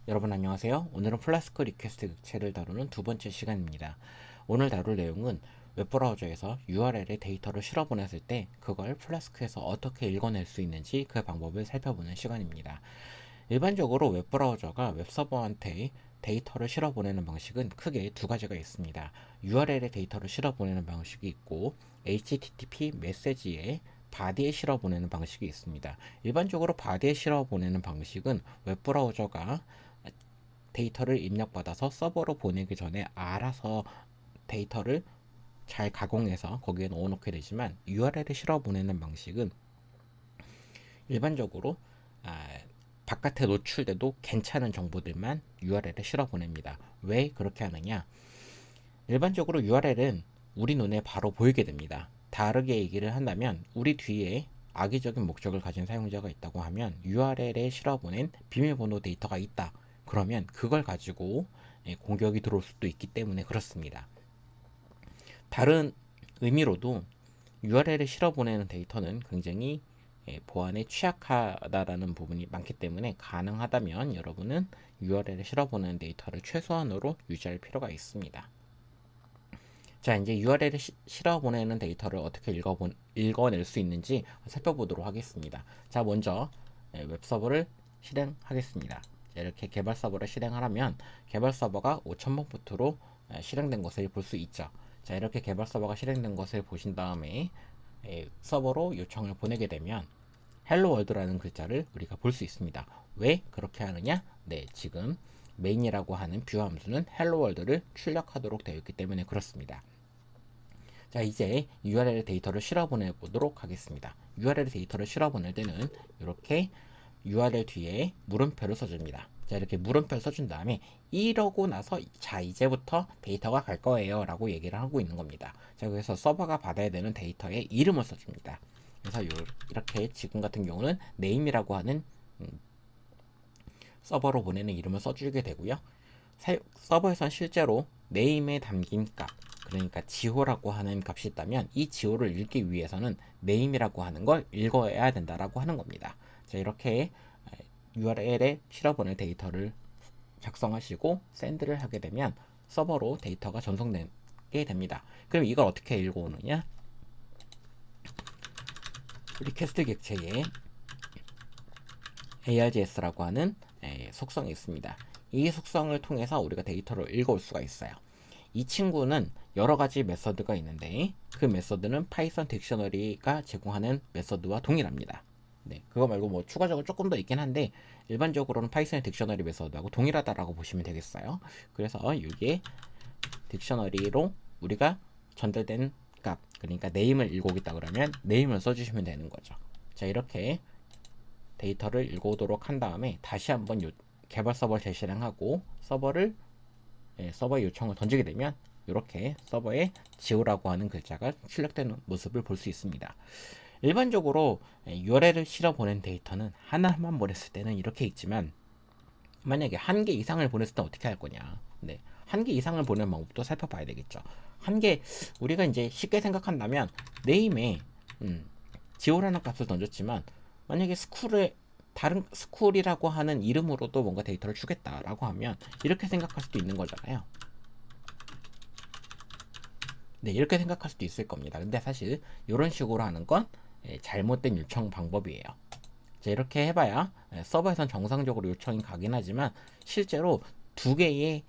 여러분 안녕하세요. 오늘은 플라스크 리퀘스트 객체를 다루는 두 번째 시간입니다. 오늘 다룰 내용은 웹브라우저에서 URL에 데이터를 실어 보냈을 때 그걸 플라스크에서 어떻게 읽어낼 수 있는지 그 방법을 살펴보는 시간입니다. 일반적으로 웹브라우저가 웹서버한테 데이터를 실어 보내는 방식은 크게 두 가지가 있습니다. URL에 데이터를 실어 보내는 방식이 있고 HTTP 메시지에 바디에 실어 보내는 방식이 있습니다. 일반적으로 바디에 실어 보내는 방식은 웹브라우저가 데이터를 입력받아서 서버로 보내기 전에 알아서 데이터를 잘 가공해서 거기에 넣어놓게 되지만 URL을 실어 보내는 방식은 일반적으로 바깥에 노출돼도 괜찮은 정보들만 URL에 실어 보냅니다. 왜 그렇게 하느냐? 일반적으로 URL은 우리 눈에 바로 보이게 됩니다. 다르게 얘기를 한다면 우리 뒤에 악의적인 목적을 가진 사용자가 있다고 하면 URL에 실어보낸 비밀번호 데이터가 있다. 그러면 그걸 가지고 공격이 들어올 수도 있기 때문에 그렇습니다. 다른 의미로도 URL에 실어보내는 데이터는 굉장히 보안에 취약하다라는 부분이 많기 때문에 가능하다면 여러분은 URL에 실어보내는 데이터를 최소한으로 유지할 필요가 있습니다. 자, 이제 URL에 실어 보내는 데이터를 어떻게 읽어낼 수 있는지 살펴보도록 하겠습니다. 자, 먼저 웹서버를 실행하겠습니다. 자, 이렇게 개발 서버를 실행하려면 개발 서버가 5000번 포트로 실행된 것을 볼 수 있죠. 자, 이렇게 개발 서버가 실행된 것을 보신 다음에 서버로 요청을 보내게 되면 헬로 월드라는 글자를 우리가 볼 수 있습니다. 왜 그렇게 하느냐? 네, 지금 메인이라고 하는 뷰 함수는 헬로 월드를 출력하도록 되어 있기 때문에 그렇습니다. 자, 이제 URL 데이터를 실어 보내 보도록 하겠습니다. URL 데이터를 실어 보낼 때는 이렇게 URL 뒤에 물음표를 써줍니다. 자, 이렇게 물음표를 써준 다음에 이러고 나서 자, 이제부터 데이터가 갈 거예요 라고 얘기를 하고 있는 겁니다. 자, 그래서 서버가 받아야 되는 데이터의 이름을 써줍니다. 그래서 이렇게 지금 같은 경우는 name이라고 하는 서버로 보내는 이름을 써주게 되고요. 서버에선 실제로 name에 담긴 값, 그러니까 지호라고 하는 값이 있다면 이 지호를 읽기 위해서는 name이라고 하는 걸 읽어야 된다라고 하는 겁니다. 자, 이렇게 URL에 실어보낼 데이터를 작성하시고 샌드를 하게 되면 서버로 데이터가 전송되게 됩니다. 그럼 이걸 어떻게 읽어오느냐? 리퀘스트 객체에 ARGS라고 하는 속성이 있습니다. 이 속성을 통해서 우리가 데이터를 읽어올 수가 있어요. 이 친구는 여러 가지 메서드가 있는데 그 메서드는 파이썬 딕셔너리가 제공하는 메서드와 동일합니다. 네, 그거 말고 뭐 추가적으로 조금 더 있긴 한데 일반적으로는 파이썬 딕셔너리 메서드하고 동일하다라고 보시면 되겠어요. 그래서 이게 딕셔너리로 우리가 전달된 값, 그러니까 네임을 읽어오겠다 그러면 네임을 써주시면 되는 거죠. 자, 이렇게 데이터를 읽어오도록 한 다음에 다시 한번 개발 서버를 재실행하고 서버에 요청을 던지게 되면 이렇게 서버에 지우라고 하는 글자가 출력되는 모습을 볼 수 있습니다. 일반적으로 URL을 실어 보낸 데이터는 하나만 보냈을 때는 이렇게 있지만 만약에 한 개 이상을 보냈을 때 어떻게 할 거냐? 네, 한 개 이상을 보내는 방법도 살펴봐야 되겠죠. 한 개 우리가 이제 쉽게 생각한다면 네임에 지오라는 값을 던졌지만 만약에 다른 스쿨이라고 하는 이름으로도 뭔가 데이터를 주겠다라고 하면 이렇게 생각할 수도 있는 거잖아요. 네, 이렇게 생각할 수도 있을 겁니다. 근데 사실 이런 식으로 하는 건 잘못된 요청 방법이에요. 자, 이렇게 해봐야 서버에선 정상적으로 요청이 가긴 하지만 실제로 두 개의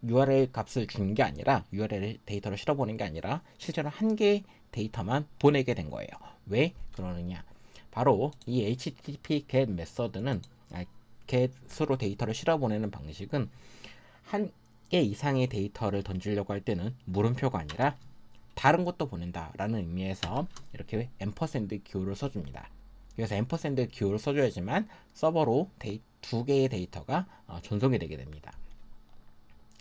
URL 값을 주는 게 아니라 URL 데이터를 실어보는 게 아니라 실제로 한 개의 데이터만 보내게 된 거예요. 왜 그러느냐? 바로 이 HTTP get 메서드는 get으로 데이터를 실어보내는 방식은 한 개 이상의 데이터를 던지려고 할 때는 물음표가 아니라 다른 것도 보낸다라는 의미에서 이렇게 앰퍼샌드 기호를 써줍니다. 그래서 앰퍼샌드 기호를 써줘야지만 서버로 두 개의 데이터가 전송이 되게 됩니다.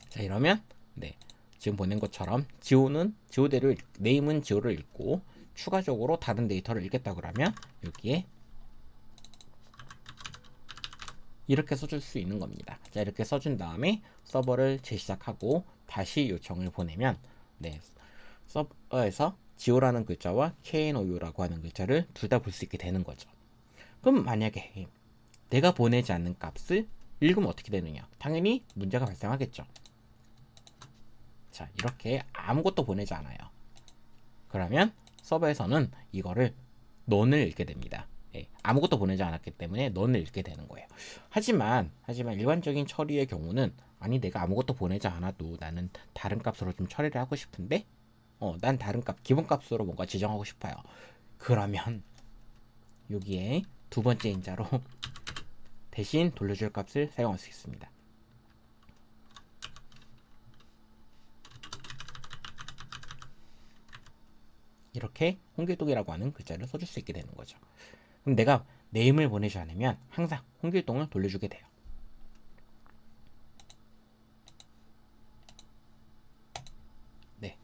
자, 이러면 네, 지금 보낸 것처럼 지오대로 네임은 지오를 읽고 추가적으로 다른 데이터를 읽겠다 그러면 여기에 이렇게 써줄 수 있는 겁니다. 자, 이렇게 써준 다음에 서버를 재시작하고 다시 요청을 보내면 네, 서버에서 지오라는 글자와 KNOU라고 하는 글자를 둘 다 볼 수 있게 되는 거죠. 그럼 만약에 내가 보내지 않는 값을 읽으면 어떻게 되느냐? 당연히 문제가 발생하겠죠. 자, 이렇게 아무것도 보내지 않아요. 그러면 서버에서는 이거를 넌을 읽게 됩니다. 예, 아무것도 보내지 않았기 때문에 넌을 읽게 되는 거예요. 하지만 일반적인 처리의 경우는 아니 내가 아무것도 보내지 않아도 나는 다른 값으로 좀 처리를 하고 싶은데 난 다른 값 기본 값으로 뭔가 지정하고 싶어요. 그러면 여기에 두 번째 인자로 대신 돌려줄 값을 사용할 수 있습니다. 이렇게 홍길동이라고 하는 글자를 써줄 수 있게 되는 거죠. 그럼 내가 네임을 보내지 않으면 항상 홍길동을 돌려주게 돼요. 네,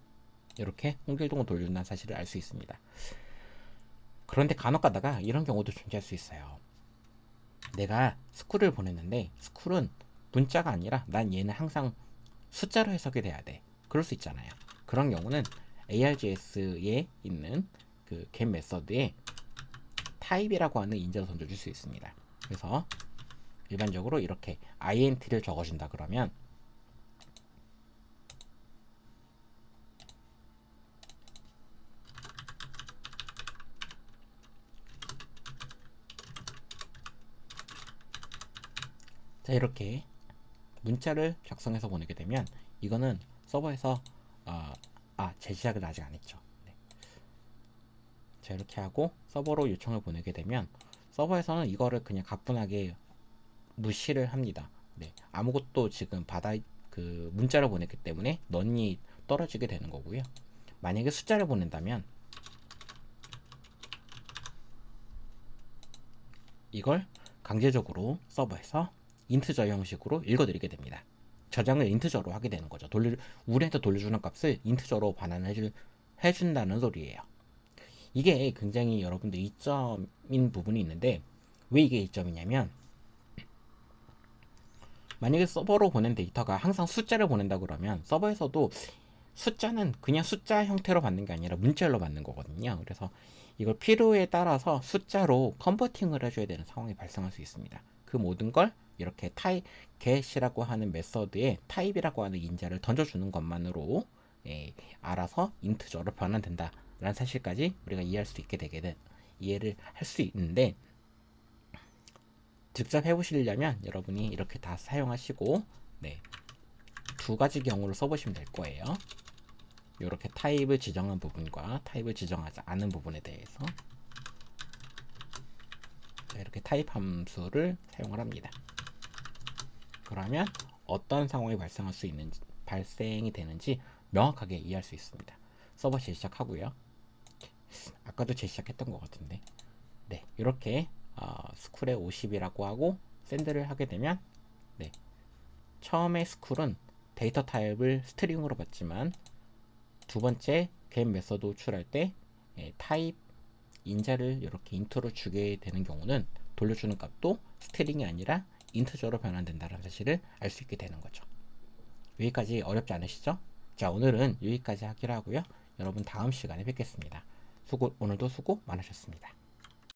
이렇게 홍길동을 돌려준다는 사실을 알 수 있습니다. 그런데 간혹 가다가 이런 경우도 존재할 수 있어요. 내가 스쿨을 보냈는데 스쿨은 문자가 아니라 난 얘는 항상 숫자로 해석이 돼야 돼. 그럴 수 있잖아요. 그런 경우는 ARJS에 있는 그 get 메서드에 타입이라고 하는 인자를 던져줄 수 있습니다. 그래서 일반적으로 이렇게 int를 적어준다 그러면 자, 이렇게 문자를 작성해서 보내게 되면 이거는 서버에서 재시작을 아직 안 했죠. 네. 자, 이렇게 하고 서버로 요청을 보내게 되면 서버에서는 이거를 그냥 가뿐하게 무시를 합니다. 네. 아무것도 지금 그 문자를 보냈기 때문에 넌이 떨어지게 되는 거고요. 만약에 숫자를 보낸다면 이걸 강제적으로 서버에서 인트저 형식으로 읽어드리게 됩니다. 저장을 인트저로 하게 되는 거죠. 우리한테 돌려주는 값을 인트저로 반환을 해준다는 소리예요. 이게 굉장히 여러분들 이점인 부분이 있는데 왜 이게 이점이냐면 만약에 서버로 보낸 데이터가 항상 숫자를 보낸다 그러면 서버에서도 숫자는 그냥 숫자 형태로 받는 게 아니라 문자로 받는 거거든요. 그래서 이걸 필요에 따라서 숫자로 컨버팅을 해줘야 되는 상황이 발생할 수 있습니다. 그 모든 걸 이렇게 get이라고 하는 메서드에 타입이라고 하는 인자를 던져주는 것만으로 알아서 인트저로 변환된다라는 사실까지 우리가 이해할 수 있게 이해를 할 수 있는데 직접 해보시려면 여러분이 이렇게 다 사용하시고 두 가지 경우를 써보시면 될 거예요. 이렇게 타입을 지정한 부분과 타입을 지정하지 않은 부분에 대해서 이렇게 타입 함수를 사용을 합니다. 그러면 어떤 상황이 발생이 되는지 명확하게 이해할 수 있습니다. 서버 재시작하고요. 아까도 재시작했던 것 같은데 이렇게 스쿨에 50이라고 하고 샌드를 하게 되면 처음에 스쿨은 데이터 타입을 스트링으로 받지만 두 번째 get 메서드 호출할 때 타입 인자를 이렇게 인트로 주게 되는 경우는 돌려주는 값도 스트링이 아니라 인트저로 변환된다는 사실을 알 수 있게 되는 거죠. 여기까지 어렵지 않으시죠? 자, 오늘은 여기까지 하기로 하고요. 여러분 다음 시간에 뵙겠습니다. 오늘도 수고 많으셨습니다.